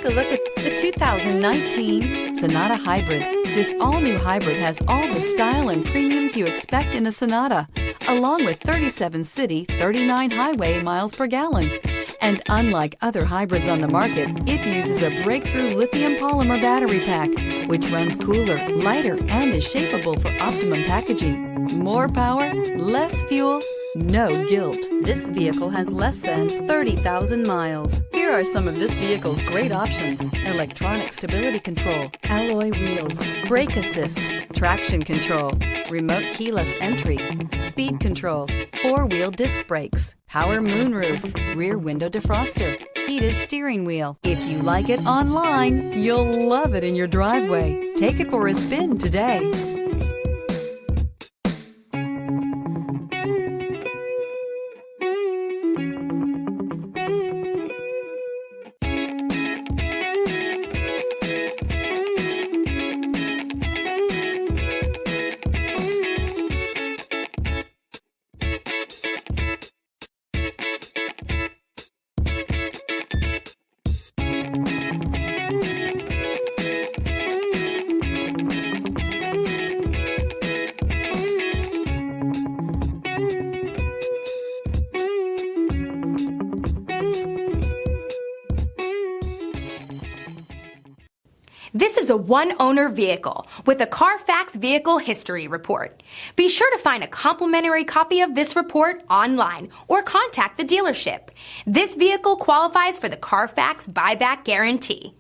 Take a look at the 2019 Sonata Hybrid. This all-new hybrid has all the style and premiums you expect in a Sonata, along with 37 city, 39 highway miles per gallon. And unlike other hybrids on the market, it uses a breakthrough lithium polymer battery pack, which runs cooler, lighter, and is shapeable for optimum packaging. More power, less fuel, no guilt. This vehicle has less than 30,000 miles. Here are some of this vehicle's great options: electronic stability control, alloy wheels, brake assist, traction control, remote keyless entry, speed control, four-wheel disc brakes, power moonroof, rear window defroster, heated steering wheel. If you like it online, you'll love it in your driveway. Take it for a spin today. This is a one-owner vehicle with a Carfax Vehicle History Report. Be sure to find a complimentary copy of this report online or contact the dealership. This vehicle qualifies for the Carfax Buyback Guarantee.